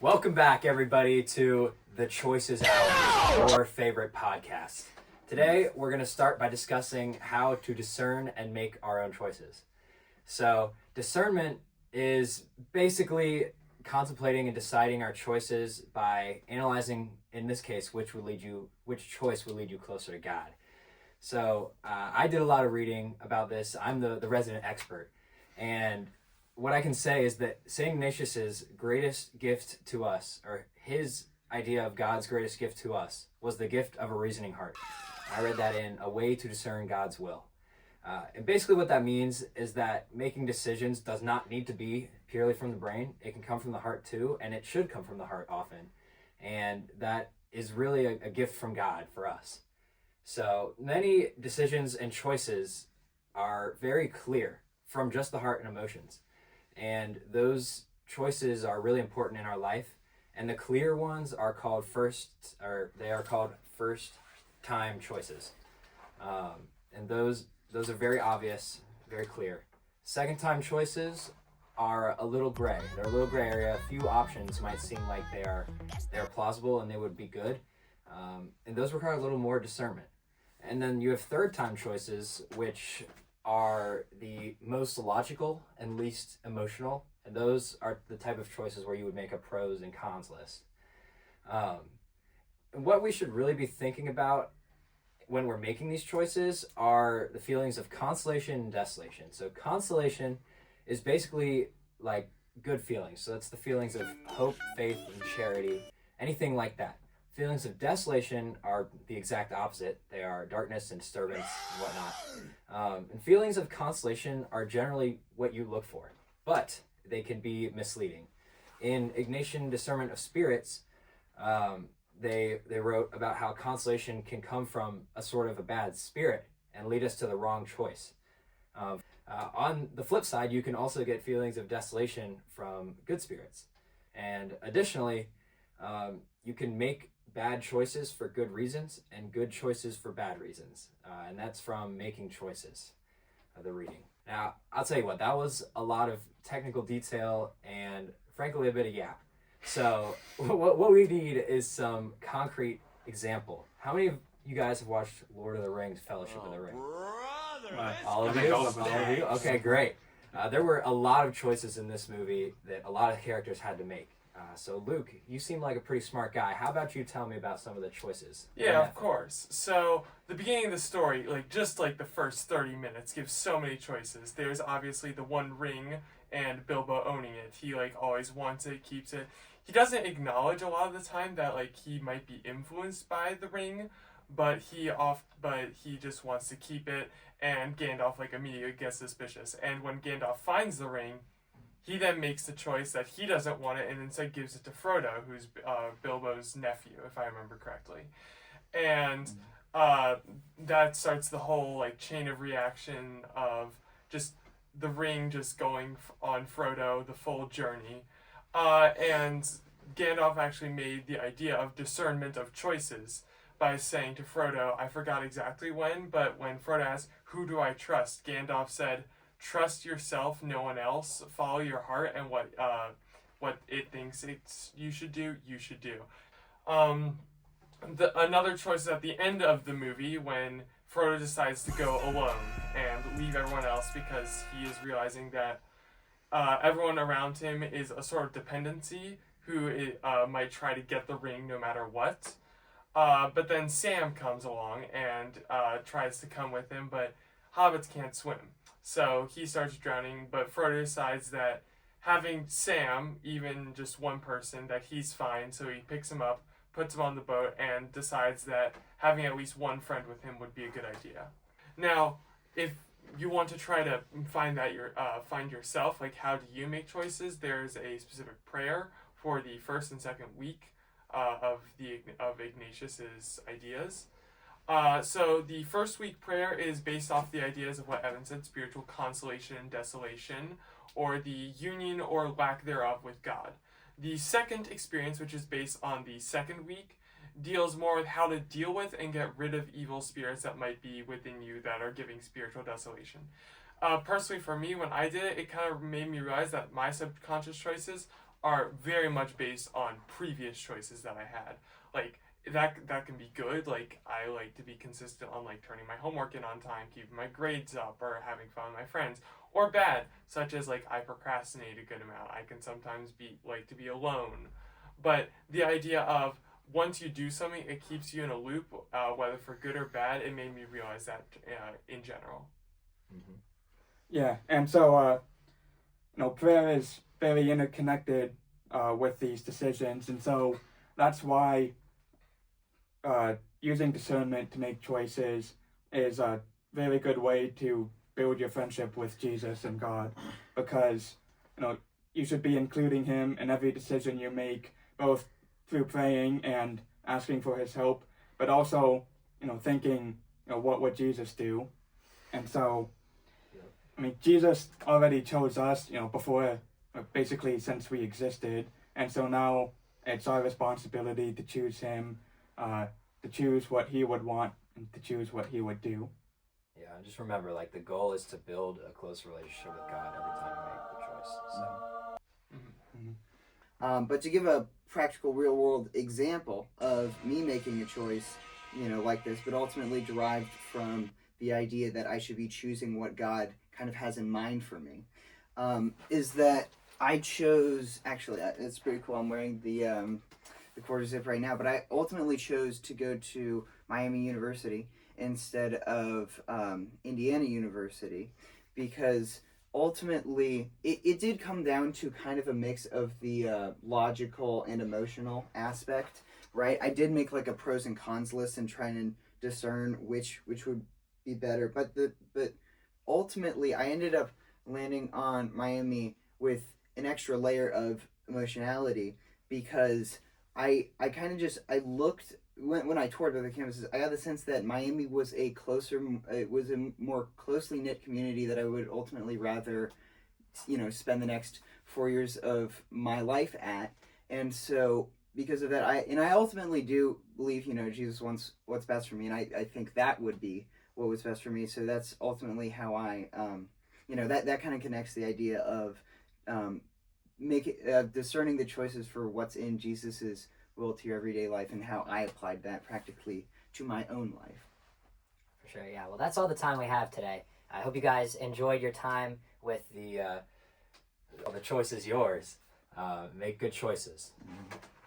Welcome back, everybody, to The Choices Hour, your favorite podcast. Today, we're going to start by discussing how to discern and make our own choices. So, discernment is basically contemplating and deciding our choices by analyzing, in this case, which choice will lead you closer to God. So, I did a lot of reading about this. I'm the resident expert, and what I can say is that St. Ignatius's greatest gift to us, or his idea of God's greatest gift to us, was the gift of a reasoning heart. I read that in A Way to Discern God's Will. And basically what that means is that making decisions does not need to be purely from the brain. It can come from the heart too, and it should come from the heart often. And that is really a gift from God for us. So many decisions and choices are very clear from just the heart and emotions. And those choices are really important in our life. And the clear ones are called first time choices. And those are very obvious, very clear. Second time choices are a little gray. They're a little gray area. A few options might seem like they are plausible and they would be good. And those require a little more discernment. And then you have third time choices, which are the most logical and least emotional, and those are the type of choices where you would make a pros and cons list. And what we should really be thinking about when we're making these choices are the feelings of consolation and desolation. So consolation is basically like good feelings. So that's the feelings of hope, faith, and charity, anything like that. Feelings of desolation are the exact opposite. They are darkness and disturbance and whatnot. And feelings of consolation are generally what you look for, but they can be misleading. In Ignatian Discernment of Spirits, they wrote about how consolation can come from a sort of a bad spirit and lead us to the wrong choice. On the flip side, you can also get feelings of desolation from good spirits. And additionally, you can make bad choices for good reasons and good choices for bad reasons. And that's from Making Choices, the reading. Now, I'll tell you what, that was a lot of technical detail and frankly a bit of yap. So what we need is some concrete example. How many of you guys have watched Lord of the Rings, Fellowship of the Ring? All of you? All of you? Okay, great. There were a lot of choices in this movie that a lot of characters had to make. So Luke, you seem like a pretty smart guy. How about you tell me about some of the choices? Yeah, of course. So the beginning of the story, just the first 30 minutes, gives so many choices. There's obviously the one ring and Bilbo owning it. He always wants it, keeps it. He doesn't acknowledge a lot of the time that he might be influenced by the ring, but he just wants to keep it. And Gandalf immediately gets suspicious. And when Gandalf finds the ring, he then makes the choice that he doesn't want it and instead gives it to Frodo, who's Bilbo's nephew, if I remember correctly. And that starts the whole chain of reaction of just the ring just going on Frodo the full journey. And Gandalf actually made the idea of discernment of choices by saying to Frodo, I forgot exactly when, but when Frodo asked, who do I trust? Gandalf said, trust yourself, no one else. Follow your heart, and what it thinks you should do, you should do. Another choice is at the end of the movie when Frodo decides to go alone and leave everyone else because he is realizing that everyone around him is a sort of dependency who might try to get the ring no matter what. But then Sam comes along and tries to come with him, but hobbits can't swim. So he starts drowning, but Frodo decides that having Sam, even just one person, that he's fine. So he picks him up, puts him on the boat, and decides that having at least one friend with him would be a good idea. Now, if you want to try to find yourself, how do you make choices? There's a specific prayer for the first and second week of Ignatius's ideas. So the first week prayer is based off the ideas of what Evan said, spiritual consolation and desolation, or the union or lack thereof with God. The second experience, which is based on the second week, deals more with how to deal with and get rid of evil spirits that might be within you that are giving spiritual desolation. Personally, for me, when I did it, it kind of made me realize that my subconscious choices are very much based on previous choices that I had. Like that can be good. Like I like to be consistent on like turning my homework in on time, keeping my grades up, or having fun with my friends. Or bad, such as like I procrastinate a good amount. I can sometimes be like to be alone. But the idea of once you do something, it keeps you in a loop, whether for good or bad. It made me realize that in general. Mm-hmm. Yeah, and so prayer is very interconnected with these decisions, and so that's why using discernment to make choices is a very good way to build your friendship with Jesus and God, because you should be including Him in every decision you make, both through praying and asking for His help, but also thinking what would Jesus do. And so I mean, Jesus already chose us, before, basically since we existed, and so now it's our responsibility to choose Him, to choose what He would want, and to choose what He would do. Yeah, and just remember, like, the goal is to build a close relationship with God every time you make the choice. So. Mm-hmm. But to give a practical, real-world example of me making a choice, like this, but ultimately derived from the idea that I should be choosing what God kind of has in mind for me, is that I chose, actually, it's pretty cool, I'm wearing the quarter zip right now, but I ultimately chose to go to Miami University instead of Indiana University, because ultimately it did come down to kind of a mix of the logical and emotional aspect, right? I did make like a pros and cons list and try and discern which would be better, but ultimately I ended up landing on Miami with an extra layer of emotionality, because I kind of just I looked when I toured other campuses, I got the sense that Miami was it was a more closely knit community that I would ultimately rather spend the next 4 years of my life at. And so because of that, I ultimately do believe Jesus wants what's best for me, and I think that would be what was best for me. So that's ultimately how I that kind of connects the idea of discerning the choices for what's in Jesus's will to your everyday life, and how I applied that practically to my own life. For sure, yeah. Well, that's all the time we have today. I hope you guys enjoyed your time with The choice is yours. Make good choices. Mm-hmm.